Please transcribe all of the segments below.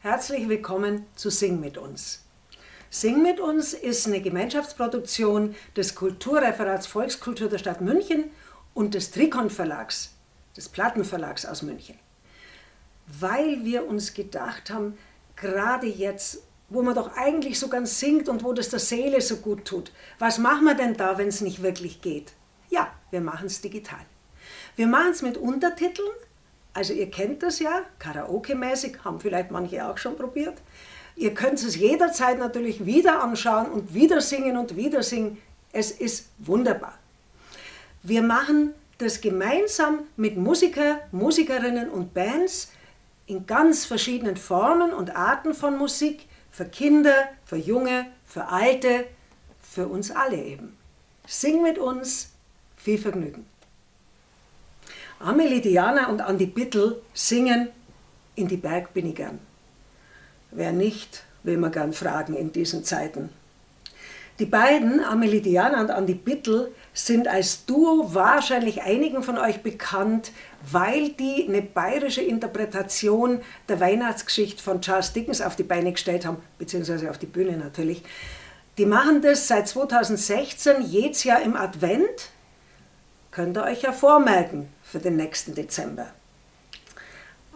Herzlich willkommen zu Sing mit uns. Sing mit uns ist eine Gemeinschaftsproduktion des Kulturreferats Volkskultur der Stadt München und des Trikon Verlags, des Plattenverlags aus München. Weil wir uns gedacht haben, gerade jetzt, wo man doch eigentlich so ganz singt und wo das der Seele so gut tut, was machen wir denn da, wenn es nicht wirklich geht? Ja, wir machen es digital. Wir machen es mit Untertiteln. Also ihr kennt das ja, Karaoke-mäßig, haben vielleicht manche auch schon probiert. Ihr könnt es jederzeit natürlich wieder anschauen und wieder singen und wieder singen. Es ist wunderbar. Wir machen das gemeinsam mit Musikerinnen und Bands in ganz verschiedenen Formen und Arten von Musik, für Kinder, für Junge, für Alte, für uns alle eben. Sing mit uns, viel Vergnügen. Amelie Diana und Andi Bittel singen In die Berg bin ich gern. Wer nicht, will man gern fragen in diesen Zeiten. Die beiden, Amelie Diana und Andi Bittel, sind als Duo wahrscheinlich einigen von euch bekannt, weil die eine bayerische Interpretation der Weihnachtsgeschichte von Charles Dickens auf die Beine gestellt haben, beziehungsweise auf die Bühne natürlich. Die machen das seit 2016 jedes Jahr im Advent. Könnt ihr euch ja vormerken für den nächsten Dezember.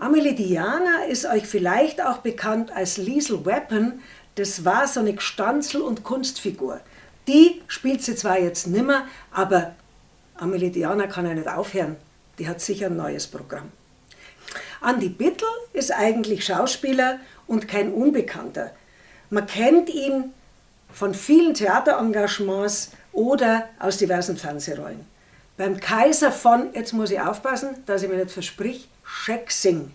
Amelie Diana ist euch vielleicht auch bekannt als Liesl Weapon. Das war so eine Gstanzel- und Kunstfigur. Die spielt sie zwar jetzt nimmer, aber Amelie Diana kann ja nicht aufhören. Die hat sicher ein neues Programm. Andi Bittel ist eigentlich Schauspieler und kein Unbekannter. Man kennt ihn von vielen Theaterengagements oder aus diversen Fernsehrollen. Beim Kaiser von, jetzt muss ich aufpassen, dass ich mir nicht versprich, Scheck-Sing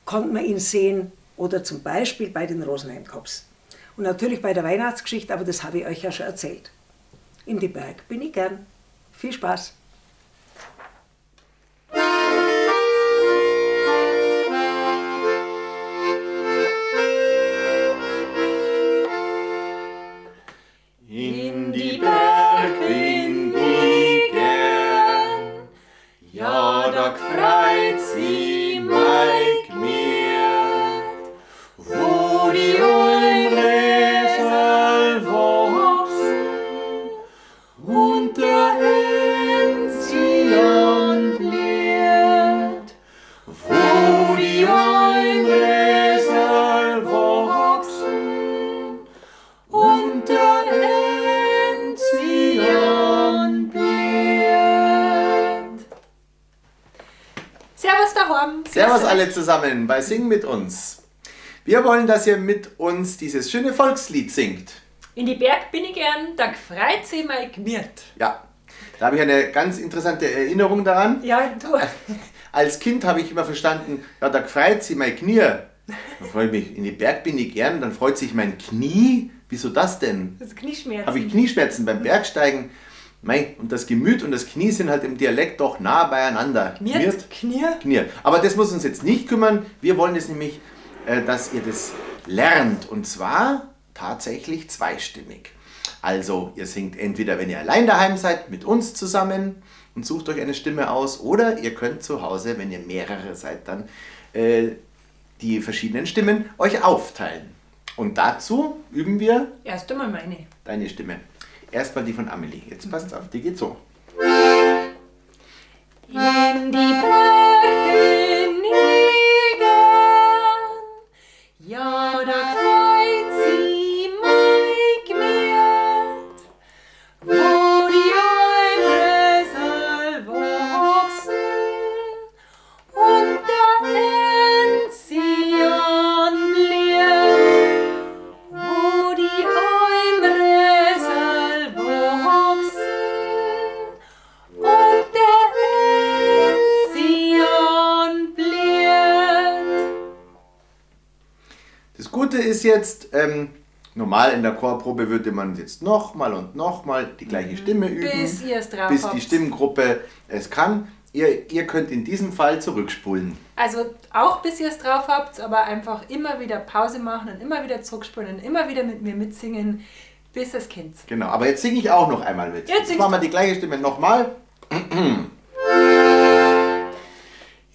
konnte man ihn sehen oder zum Beispiel bei den Rosenheim-Cops. Und natürlich bei der Weihnachtsgeschichte, aber das habe ich euch ja schon erzählt. In die Berg bin ich gern. Viel Spaß! In die Berg bin ich gern, ja, da gefreut sie mein Gmiert, wo die Almresel wachsen und der Enzian blüht, wo die Almresel wachsen und der Enzian blüht. Servus daheim. Servus alle zusammen bei Sing mit uns. Wir wollen, dass ihr mit uns dieses schöne Volkslied singt. In die Berg bin ich gern, da gefreut sie mein Gmiert. Ja, da habe ich eine ganz interessante Erinnerung daran. Ja, du. Als Kind habe ich immer verstanden, ja, da freut sich mein Knie. Dann freue ich mich, in die Berg bin ich gern, dann freut sich mein Knie. Wieso das denn? Das ist Knieschmerzen. Habe ich Knieschmerzen beim Bergsteigen. Mei, und das Gemüt und das Knie sind halt im Dialekt doch nah beieinander. Gmiert, Knie. Knie. Aber das muss uns jetzt nicht kümmern. Wir wollen jetzt nämlich, dass ihr das lernt. Und zwar tatsächlich zweistimmig. Also ihr singt entweder, wenn ihr allein daheim seid, mit uns zusammen und sucht euch eine Stimme aus. Oder ihr könnt zu Hause, wenn ihr mehrere seid, dann die verschiedenen Stimmen euch aufteilen. Und dazu üben wir Erst einmal meine. deine Stimme. Erstmal die von Amelie. Jetzt passt auf, die geht so. In die Berg bin ich gern, ja, da freut sie mein Gmiert, wo die Almresel wachsen und der Enzian blüht, wo die Almresel wachsen und der Enzian blüht. Das Gute ist jetzt, normal in der Chorprobe würde man jetzt nochmal und nochmal die gleiche Stimme üben, Bis ihr es drauf bis habt. die Stimmgruppe es kann. Ihr könnt in diesem Fall zurückspulen. Also auch bis ihr es drauf habt, aber einfach immer wieder Pause machen und immer wieder zurückspulen und immer wieder mit mir mitsingen, bis es kennt. Genau, aber jetzt singe ich auch noch einmal mit. Jetzt Jetzt singst machen wir die gleiche Stimme nochmal.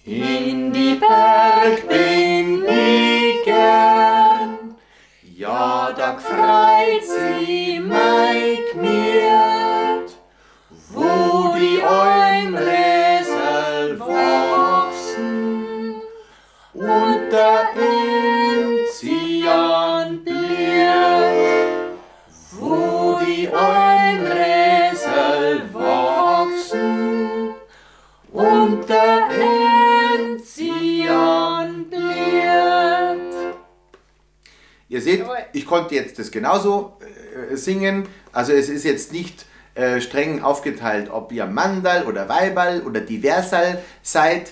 In die Berg bin ich gern. gefreut sie mei gmiert, wo die Almresel wachsen und der Enzian bliert, wo die Almresel wachsen und der Enzian bliert. Ihr seht, ich konnte jetzt das genauso singen. Also es ist jetzt nicht streng aufgeteilt, ob ihr Mandal oder Weiberl oder Diversal seid.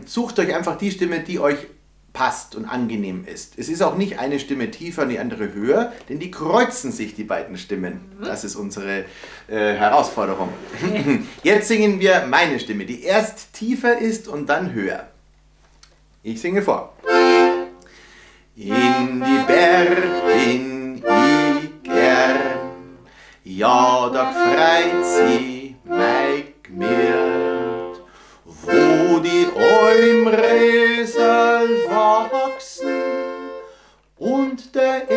Sucht euch einfach die Stimme, die euch passt und angenehm ist. Es ist auch nicht eine Stimme tiefer und die andere höher, denn die kreuzen sich, die beiden Stimmen. Das ist unsere Herausforderung. Jetzt singen wir meine Stimme, die erst tiefer ist und dann höher. Ich singe vor. In die Berg bin ich gern, ja, da freit sie mei gmiert, wo die Almresel wachsen und der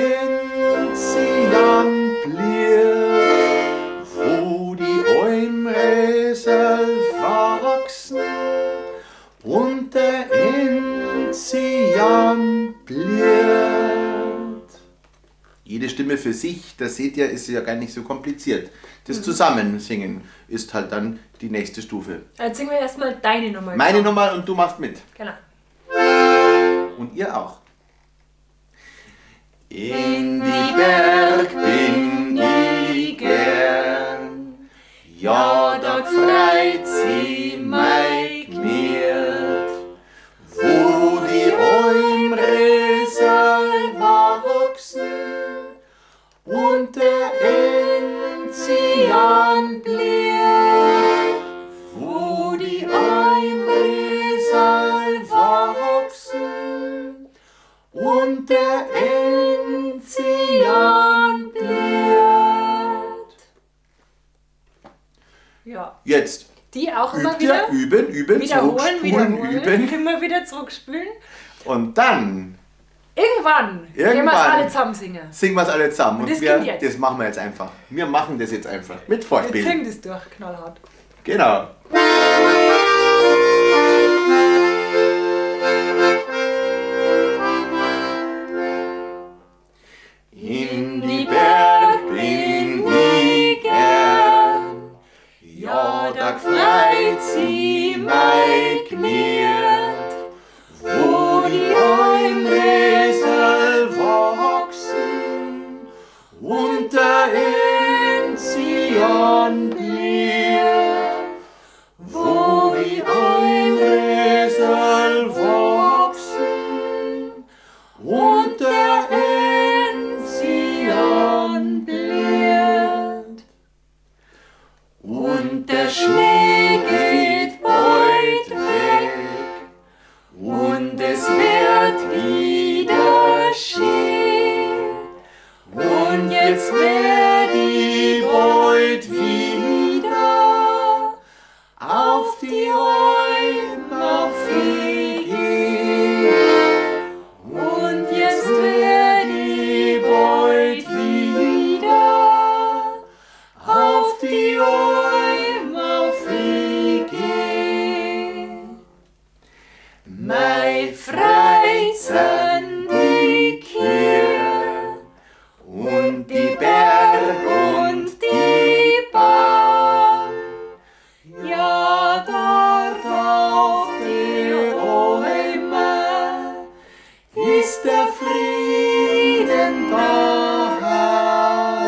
Enzian bliert, wo die Almresel wachsen und der Enzian bliert. Jede Stimme für sich, das seht ihr, ist ja gar nicht so kompliziert. Das Zusammensingen ist halt dann die nächste Stufe. Jetzt singen wir erstmal deine Nummer. Meine Nummer und du machst mit. Genau. Und ihr auch. In die Berg bin ich gern, ja, da freit sie mei gmiert, wo die Almresel wachsen und der Enzian bliert, wo die Almresel wachsen und der Enzian bliert. Ja. Jetzt Die auch immer übt wieder ihr, üben, zurückspulen, üben. Immer wieder zurückspülen. Und dann Irgendwann gehen wir es alle zusammen singen. singen wir es alle zusammen. Und das kommt jetzt. Das machen wir jetzt einfach. Wir machen das jetzt einfach. Mit Wir Vorspiel. singen das durch, knallhart. Genau. In die Berg bin ich gern, ja, da gefreit sie mei gmiert, wo die Almresel wachsen und der Enzian bliert, wo die Almresel wachsen und der Enzian bliert. Und der Schnee geht bald weg und es wird wieder schön. Und jetzt werd ich bald wieder auf die Alm gehen. Und jetzt werd ich bald wieder auf die Alm gehen. Mei Freizeit die Kirche und die Berg und die Bahn. Ja, dort auf die Alme ist der Frieden daheim.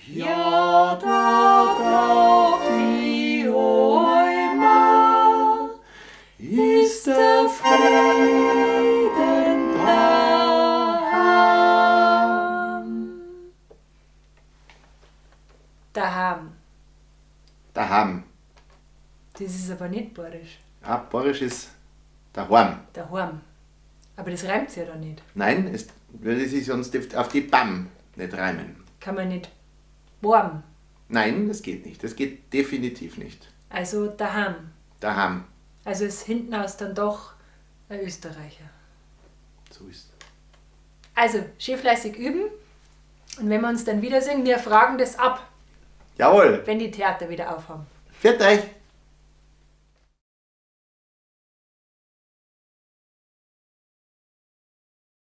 Ja, dort auf die Alme ist der Frieden daheim. Daheim. Daheim. Das ist aber nicht borisch. Ja, Borisch ist daheim. Daheim. Aber das reimt sich ja da nicht. Nein, es würde sich sonst auf die Bam nicht reimen. Kann man nicht warm. Nein, das geht nicht. Das geht definitiv nicht. Also daheim. Daheim. Also ist hinten aus dann doch ein Österreicher. So ist. Also, schön fleißig üben. Und wenn wir uns dann wiedersehen, wir fragen das ab, Jawohl. wenn die Theater wieder aufhaben. Viert euch.